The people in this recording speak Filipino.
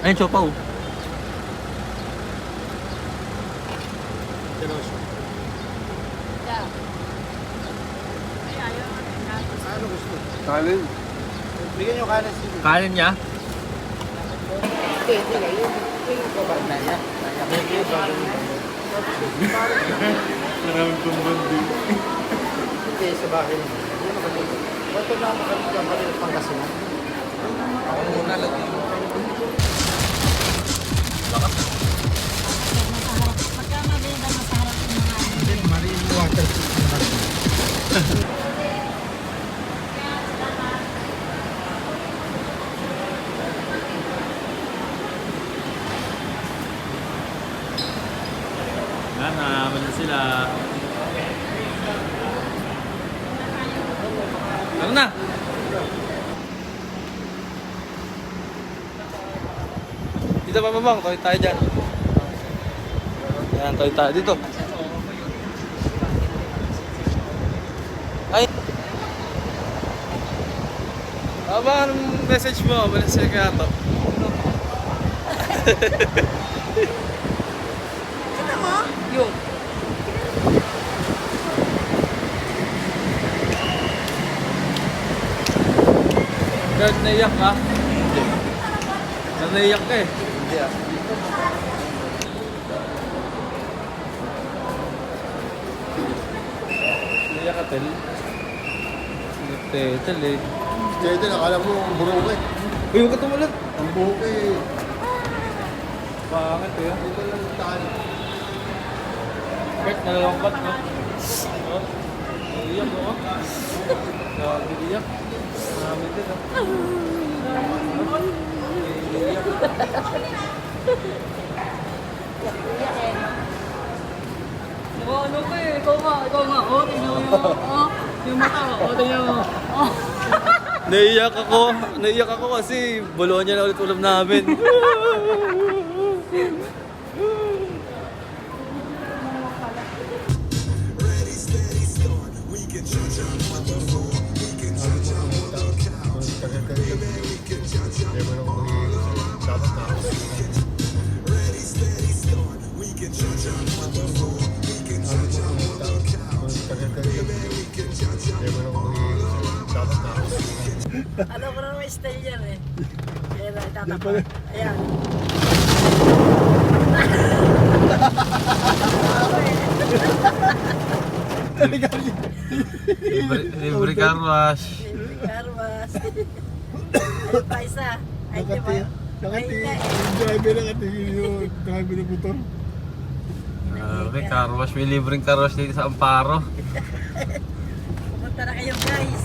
Ayun, siopaw. Ano gusto? Kanin. Bigyan nyo kanan sila. Kanin niya? Hindi lang. Yung babae na yan. Maraming kumbandi. Hindi, sa bahay naman. Hindi nakalito. Ba't na makalito ang kanil Pangasinan? Ako muna lang. Pagka mabenda, masarap yung mga ano. Hindi, marine water. Yan, naman na sila. Ano na? Dito pa bang? Tawid tayo dyan. Yan, tawid tayo dito. Ay! Aba, anong message mo? Malasya ka to. Ito mo? Yun. Dad, naiyak ka? Naiyak ka eh. Hindi ah. Naiyak ka, Tel. Tel eh. Jede, nakala mo burong eh. Uy, huwag ka tumulat. Ang buhok eh. Bakit eh? Dito lang yung tahan. Bert, nalalangkat no? Oh, naiyak ako. Naiyak. Marami din ah. Naiyak. Oh, ano ko eh. Ikaw nga. Oh, tingnan mo yung, yung mata ko. Oh, tingnan mo. Oh. Naiyak ako kasi Bologna na ulit ulam namin. Alam ko na naman style yan eh. Ayan na, itatapa. Ayan. Libre car wash. Karwas. Ano pa isa? Ay, di ba? Nakatingin. Yung driver nakatingin yung driver ng motor. Okay, car wash. May libreng car wash dito sa Amparo. Pumunta na kayo guys.